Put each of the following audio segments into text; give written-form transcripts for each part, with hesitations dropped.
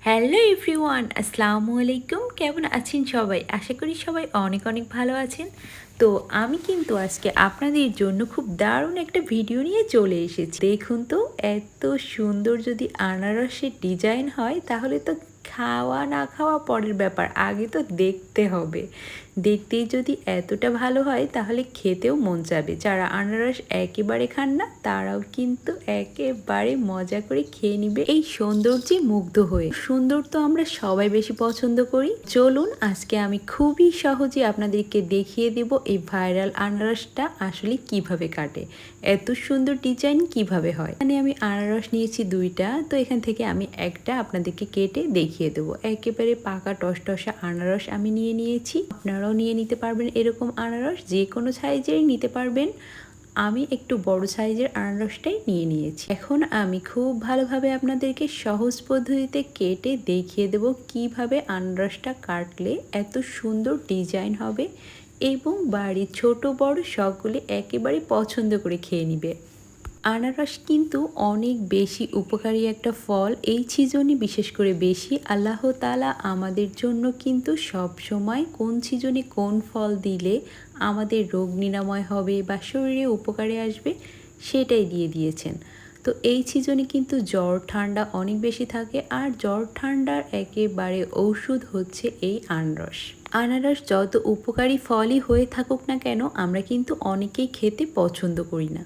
Hello everyone, আসসালামু আলাইকুম। কেমন আছেন সবাই? আশা করি সবাই অনেক অনেক ভালো আছেন। তো আমি কিন্তু আজকে আপনাদের জন্য খুব দারুণ একটা ভিডিও নিয়ে চলে এসেছি। দেখুন তো, এত সুন্দর যদি আনারসের ডিজাইন হয় তাহলে তো খাওয়া না খাওয়া পরের ব্যাপার, আগে তো দেখতে হবে। দেখতেই যদি এতটা ভালো হয় তাহলে খেতেও মন চাবে। যারা আনারস একেবারে খান না তারাও কিন্তু একেবারে মজা করে খেয়ে নিবে এই সৌন্দর্যে মুগ্ধ হয়ে। সুন্দর তো আমরা সবাই বেশি পছন্দ করি। চলুন আজকে আমি খুবই সহজে আপনাদেরকে দেখিয়ে দেব এই ভাইরাল আনারসটা আসলে কিভাবে কাটে, এত সুন্দর ডিজাইন কিভাবে হয়। এখানে আমি আনারস নিয়েছি দুইটা, তো এখান থেকে আমি একটা আপনাদেরকে কেটে দেখিয়ে দেবো। একেবারে পাকা টসটসা আনারস আমি নিয়ে নিয়েছি। আপনারাও নিয়ে নিতে পারবেন এরকম আনারস, যে কোনো সাইজের নিতে পারবেন। আমি একটু বড় সাইজের আনারসটাই নিয়ে নিয়েছি। এখন আমি খুব ভালোভাবে আপনাদেরকে সহজ পদ্ধতিতে কেটে দেখিয়ে দেব কিভাবে আনারসটা কাটলে এত সুন্দর ডিজাইন হবে এবং বাড়ির ছোট বড় সকলে একেবারে পছন্দ করে খেয়ে নিবে। আনারস কিন্তু অনেক বেশি উপকারী একটা ফল। এই সিজনে বিশেষ করে বেশি। আল্লাহ তাআলা আমাদের জন্য কিন্তু সব সময় কোন সিজনে কোন ফল দিলে আমাদের রোগ নিরাময় হবে বা শরীরে উপকারে আসবে সেটাই দিয়ে দিয়েছেন। তো এই সিজনে কিন্তু জ্বর ঠান্ডা অনেক বেশি থাকে, আর জ্বর ঠান্ডার একেবারে ঔষধ হচ্ছে এই আনারস। আনারস যত উপকারী ফলই হয়ে থাকুক না কেন, আমরা কিন্তু অনেকেই খেতে পছন্দ করি না,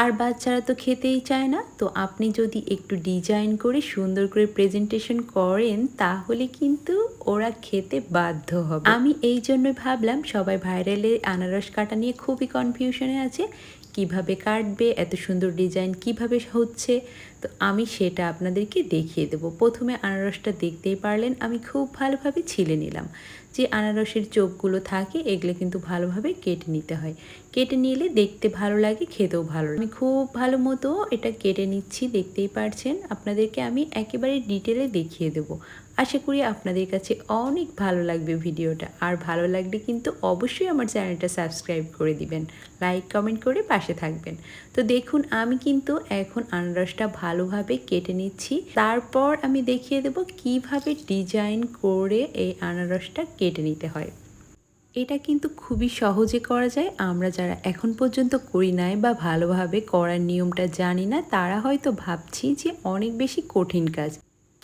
আর বাচ্চারা তো খেতেই চায় না। তো আপনি যদি একটু ডিজাইন করে সুন্দর করে প্রেজেন্টেশন করেন তাহলে কিন্তু ওরা খেতে বাধ্য হবে। আমি এই জন্যই ভাবলাম, সবাই ভাইরালের আনারস কাটা নিয়ে খুবই কনফিউশনে আছে, কিভাবে কাটবে, এত সুন্দর ডিজাইন কিভাবে হচ্ছে। তো আমি সেটা আপনাদেরকে দেখিয়ে দেবো। প্রথমে আনারসটা দেখতেই পারলেন আমি খুব ভালোভাবে ছিলে নিলাম। যে আনারসের চোখগুলো থাকে এগুলো কিন্তু ভালোভাবে কেটে নিতে হয়। কেটে নিলে দেখতে ভালো লাগে, খেতেও ভালো লাগে। আমি খুব ভালো মতো এটা কেটে নিচ্ছি, দেখতেই পারছেন। আপনাদেরকে আমি একেবারে ডিটেলে দেখিয়ে দেবো। আশা করি আপনাদের কাছে অনেক ভালো লাগবে ভিডিওটা। আর ভালো লাগলে কিন্তু অবশ্যই আমার চ্যানেলটা সাবস্ক্রাইব করে দিবেন, লাইক কমেন্ট করে পাশে থাকবেন। তো দেখুন আমি কিন্তু এখন আনারসটা ভালোভাবে কেটে নিচ্ছি, তারপর আমি দেখিয়ে দেব কিভাবে ডিজাইন করে এই আনারসটা কেটে নিতে হয়। এটা কিন্তু খুবই সহজে করা যায়। আমরা যারা এখন পর্যন্ত করি নাই বা ভালোভাবে করার নিয়মটা জানি না তারা হয়তো ভাবছি যে অনেক বেশি কঠিন কাজ,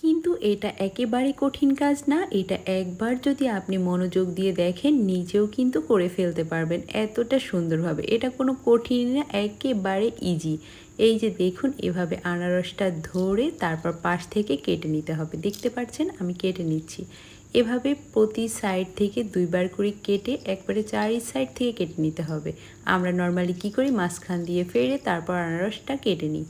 কিন্তু এটা একেবারে কঠিন কাজ না। এটা একবার যদি আপনি মনোযোগ দিয়ে দেখেন নিজেও কিন্তু করে ফেলতে পারবেন এতটা সুন্দরভাবে। এটা কোনো কঠিন না, একেবারে ইজি। এই যে দেখুন, এভাবে আনারসটা ধরে তারপর পাশ থেকে কেটে নিতে হবে। দেখতে পাচ্ছেন আমি কেটে নিচ্ছি। এভাবে প্রতি সাইড থেকে দুইবার করে কেটে একবারে চারি সাইড থেকে কেটে নিতে হবে। আমরা নর্মালি কি করি, মাঝখান দিয়ে ফেরে তারপর আনারসটা কেটে নিই।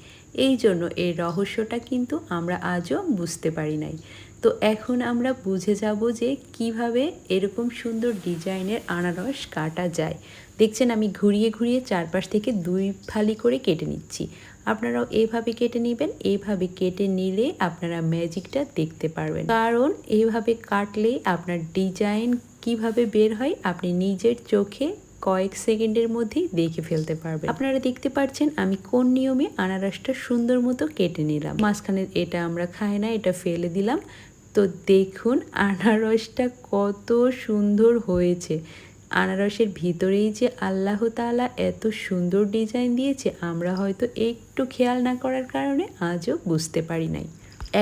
এই জন্য এর রহস্যটা কিন্তু আমরা আজও বুঝতে পারি নাই। তো এখন আমরা বুঝে যাব যে কিভাবে এরকম সুন্দর ডিজাইনের আনারস কাটা যায়। দেখছেন আমি ঘুরিয়ে ঘুরিয়ে চারপাশ থেকে দুই ফালি করে কেটে নিচ্ছি। আপনারাও এইভাবে কেটে নেবেন। এইভাবে কেটে নিলে আপনারা ম্যাজিকটা দেখতে পারবেন, কারণ এইভাবে কাটলেই আপনার ডিজাইন কিভাবে বের হয় আপনি নিজের চোখে কয়েক সেকেন্ডের মধ্যেই দেখে ফেলতে পারবেন। আপনারা দেখতে পাচ্ছেন আমি কোন নিয়মে আনারসটা সুন্দর মতো কেটে নিলাম। মাঝখানে এটা আমরা খাই না, এটা ফেলে দিলাম। তো দেখুন আনারসটা কত সুন্দর হয়েছে। আনারসের ভিতরেই যে আল্লাহ তাআলা এত সুন্দর ডিজাইন দিয়েছে, আমরা হয়তো একটু খেয়াল না করার কারণে আজও বুঝতে পারি নাই।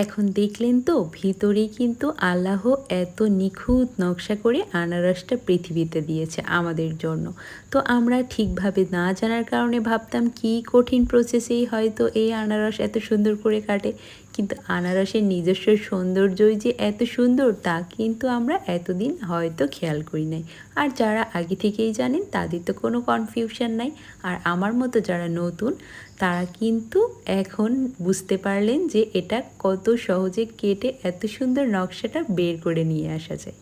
এখন দেখলেন তো, ভিতরেই কিন্তু আল্লাহ এত নিখুঁত নকশা করে আনারসটা পৃথিবীতে দিয়েছে আমাদের জন্য। তো আমরা ঠিকভাবে না জানার কারণে ভাবতাম কি কঠিন প্রসেসেই হয়তো এই আনারস এত সুন্দর করে কাটে, কিন্তু আনারসের নিজস্ব সৌন্দর্যই যে এত সুন্দর তা কিন্তু আমরা এতদিন হয়তো খেয়াল করি নাই। আর যারা আগে থেকেই জানেন তাদের তো কোনো কনফিউশন নাই। আর আমার মতো যারা নতুন তারা কিন্তু এখন বুঝতে পারলেন যে এটা কত সহজে কেটে এত সুন্দর নকশাটা বের করে নিয়ে আসা যায়।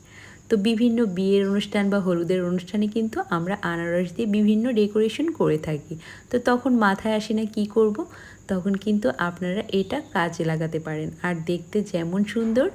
তো বিভিন্ন বিয়ের অনুষ্ঠান বা হলুদের অনুষ্ঠানে কিন্তু আমরা আনারস দিয়ে বিভিন্ন ডেকোরেশন করে থাকি। তো তখন মাথায় আসে না কী করব, তখন কিন্তু আপনারা এটা কাজে লাগাতে পারেন। আর দেখতে যেমন সুন্দর,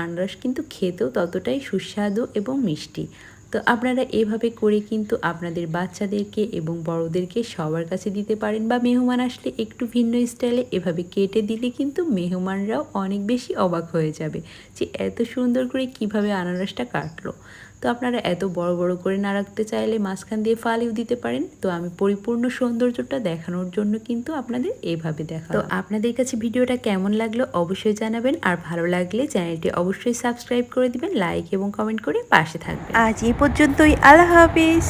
আনারস কিন্তু খেতেও ততটাই সুস্বাদু এবং মিষ্টি। তো তো আপনারা এভাবে করে কিন্তু আপনাদের বাচ্চাদেরকে এবং বড়দেরকে সবার কাছে দিতে পারেন, বা মেহমান আসলে একটু ভিন্ন স্টাইলে এভাবে কেটে দিলে কিন্তু মেহমানরাও অনেক বেশি অবাক হয়ে যাবে যে এত সুন্দর করে কিভাবে আনারসটা কাটলো। তো আপনারা এত বড় বড় করে না রাখতে চাইলে মাঝখান দিয়ে ফালিও দিতে পারেন। তো আমি পরিপূর্ণ সৌন্দর্যটা দেখানোর জন্য কিন্তু আপনাদের এভাবে দেখা। তো আপনাদের কাছে ভিডিওটা কেমন লাগলো অবশ্যই জানাবেন, আর ভালো লাগলে চ্যানেলটি অবশ্যই সাবস্ক্রাইব করে দিবেন, লাইক এবং কমেন্ট করে পাশে থাকবেন। আজ এই পর্যন্তই, আল্লাহ হাফিজ।